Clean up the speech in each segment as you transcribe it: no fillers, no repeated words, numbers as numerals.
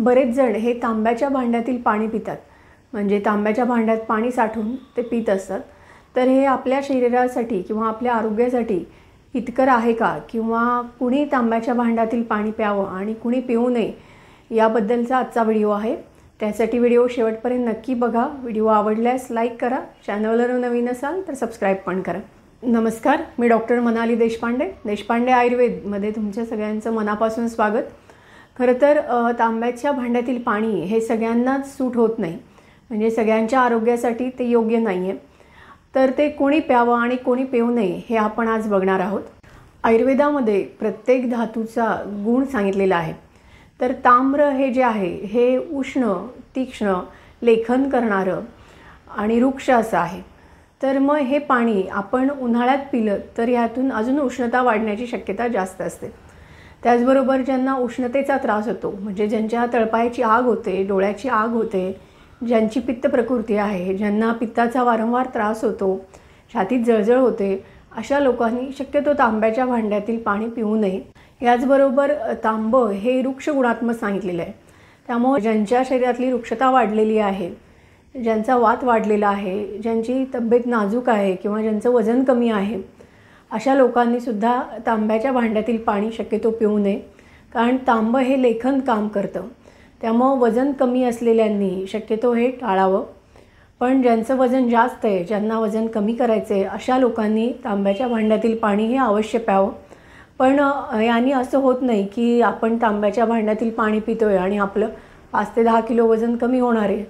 बरेच जण हे तांब्याच्या भांड्यातील पाणी पितात, म्हणजे तांब्याच्या भांड्यात पाणी साठवून ते पित असतात। तर हे आपल्या शरीरासाठी किंवा आपल्या आरोग्यासाठी हितकर आहे का, किंवा कुणी तांब्याच्या भांड्यातील पाणी प्यावं आणि कुणी पिऊ नये याबद्दलचा आजचा व्हिडिओ आहे। त्यासाठी व्हिडिओ शेवटपर्यंत नक्की बघा। व्हिडिओ आवडल्यास लाईक करा, चॅनलवर नवीन असाल तर सबस्क्राईब पण करा। नमस्कार, मी डॉक्टर मनाली देशपांडे आयुर्वेदमध्ये तुमच्या सगळ्यांचं मनापासून स्वागत। खरं तर तांब्याच्या भांड्यातील पाणी हे सगळ्यांनाच सूट होत नाही, म्हणजे सगळ्यांच्या आरोग्यासाठी ते योग्य नाही आहे। तर ते कोणी प्यावं आणि कोणी पिऊ नये हे आपण आज बघणार आहोत। आयुर्वेदामध्ये प्रत्येक धातूचा गुण सांगितलेला आहे। तर ताम्र हे जे आहे हे उष्ण, तीक्ष्ण, लेखन करणारं आणि रुक्ष असं आहे। तर मग हे पाणी आपण उन्हाळ्यात पिलं तर यातून अजून उष्णता वाढण्याची शक्यता जास्त असते। त्याचबरोबर ज्यांना उष्णतेचा त्रास होतो, म्हणजे ज्यांच्या तळपायाची आग होते, डोळ्याची आग होते, ज्यांची पित्त प्रकृती आहे, ज्यांना पित्ताचा वारंवार त्रास होतो, छातीत जळजळ होते, अशा लोकांनी शक्यतो तांब्याच्या भांड्यातील पाणी पिऊ नये। याचबरोबर तांब हे रुक्ष गुणात्मक सांगितलेलं आहे। त्यामुळे ज्यांच्या शरीरातली रुक्षता वाढलेली आहे, ज्यांचा वात वाढलेला आहे, ज्यांची तब्येत नाजूक आहे किंवा ज्यांचं वजन कमी आहे, अशा लोकांनी सुद्धा तांब्याच्या भांड्यातील पाणी शक्यतो पिऊ नये। कारण तांब हे लेखन काम करतं, त्यामुळे वजन कमी असलेल्यांनी शक्यतो हे टाळावं। पण ज्यांचं वजन जास्त आहे, ज्यांना वजन कमी करायचं आहे, अशा लोकांनी तांब्याच्या भांड्यातील पाणी हे अवश्य प्यावं। पण याने असं होत नाही की आपण तांब्याच्या भांड्यातील पाणी पितोय आणि आपलं 5 ते 10 किलो वजन कमी होणार आहे।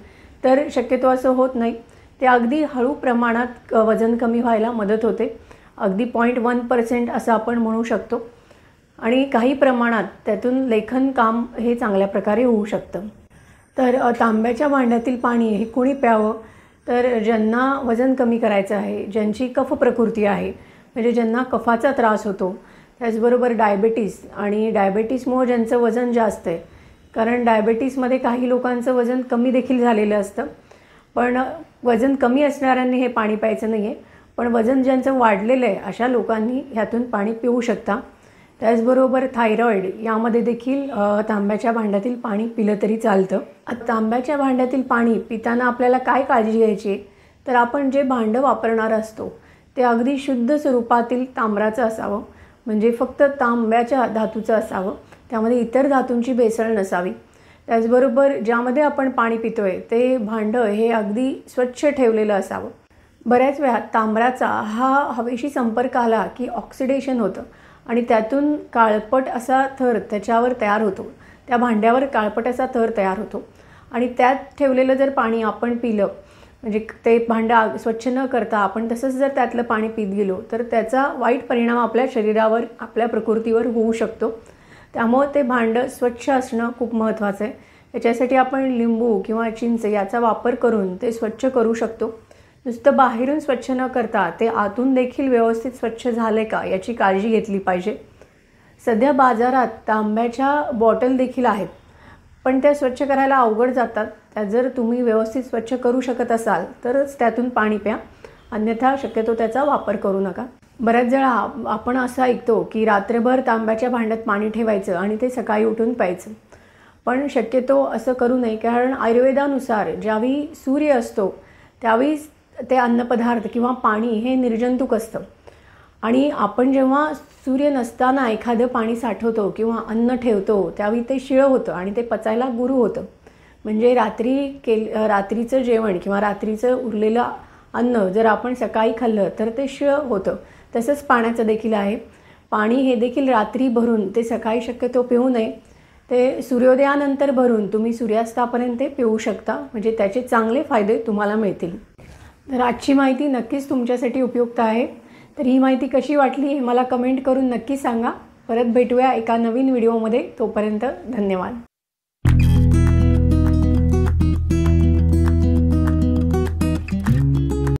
तर शक्यतो असं होत नाही। ते अगदी हळू प्रमाणात वजन कमी व्हायला मदत होते, अगदी 0.1% असं आपण म्हणू शकतो। आणि काही प्रमाणात त्यातून लेखन काम हे चांगल्या प्रकारे होऊ शकतं। तर तांब्याच्या भांड्यातील पाणी हे कोणी प्यावं, तर ज्यांना वजन कमी करायचं आहे, ज्यांची कफ प्रकृती आहे, म्हणजे ज्यांना कफाचा त्रास होतो, त्याचबरोबर डायबेटीस आणि डायबेटीसमुळे ज्यांचं वजन जास्त आहे, कारण डायबेटीसमध्ये काही लोकांचं वजन कमी देखील झालेलं असतं। पण वजन कमी असणाऱ्यांनी हे पाणी प्यायचं नाही आहे, पण वजन ज्यांचं वाढलेलं आहे अशा लोकांनी ह्यातून पाणी पिऊ शकता। त्याचबरोबर थायरॉईड यामध्ये देखील तांब्याच्या भांड्यातील पाणी पिलं तरी चालतं। तांब्याच्या भांड्यातील पाणी पिताना आपल्याला काय काळजी घ्यायची, तर आपण जे भांडं वापरणार असतो ते अगदी शुद्ध स्वरूपातील ताम्राचं असावं, म्हणजे फक्त तांब्याच्या धातूचं असावं, त्यामध्ये इतर धातूंची भेसळ नसावी। त्याचबरोबर ज्यामध्ये आपण पाणी पितोय ते भांडं हे अगदी स्वच्छ ठेवलेलं असावं। बऱ्याच वेळा तांब्याचा हा हवेशी संपर्क आला की ऑक्सिडेशन होतं आणि त्यातून काळपट असा थर त्याच्यावर तयार होतो, त्या भांड्यावर काळपट असा थर तयार होतो। आणि त्यात ठेवलेलं जर पाणी आपण पिलं, म्हणजे ते भांडं स्वच्छ न करता आपण तसंच जर त्यातलं पाणी पीत गेलो तर त्याचा वाईट परिणाम आपल्या शरीरावर, आपल्या प्रकृतीवर होऊ शकतो। त्यामुळे ते भांडं स्वच्छ असणं खूप महत्त्वाचं आहे। याच्यासाठी आपण लिंबू किंवा चिंच याचा वापर करून ते स्वच्छ करू शकतो। नुसतं बाहेरून स्वच्छ न करता ते आतून देखील व्यवस्थित स्वच्छ झाले का याची काळजी घेतली पाहिजे। सध्या बाजारात तांब्याच्या बॉटल देखील आहेत, पण त्या स्वच्छ करायला अवघड जातात। त्या जर तुम्ही व्यवस्थित स्वच्छ करू शकत असाल तरच त्यातून पाणी प्या, अन्यथा शक्यतो त्याचा वापर करू नका। बऱ्याच वेळा आपण असं ऐकतो की रात्रभर तांब्याच्या भांड्यात पाणी ठेवायचं आणि ते सकाळी उठून प्यायचं, पण शक्यतो असं करू नये। कारण आयुर्वेदानुसार ज्यावेळी सूर्य असतो त्यावेळी ते अन्नपदार्थ किंवा पाणी हे निर्जंतुक असतं, आणि आपण जेव्हा सूर्य नसताना एखादं पाणी साठवतो किंवा अन्न ठेवतो त्यावेळी ते शिळं होतं आणि ते पचायला गुरू होतं। म्हणजे रात्रीचं जेवण किंवा रात्रीचं उरलेलं अन्न जर आपण सकाळी खाल्लं तर ते शिळं होतं। तसंच पाण्याचं देखील आहे। पाणी हे देखील रात्री भरून ते सकाळी शक्यतो पिऊ नये, ते सूर्योदयानंतर भरून तुम्ही सूर्यास्तापर्यंत ते पिऊ शकता, म्हणजे त्याचे चांगले फायदे तुम्हाला मिळतील। तर आजची माहिती नक्कीच तुमच्यासाठी उपयुक्त आहे। तर ही माहिती कशी वाटली हे मला कमेंट करून नक्की सांगा। परत भेटूया एका नवीन व्हिडिओमध्ये, तोपर्यंत धन्यवाद।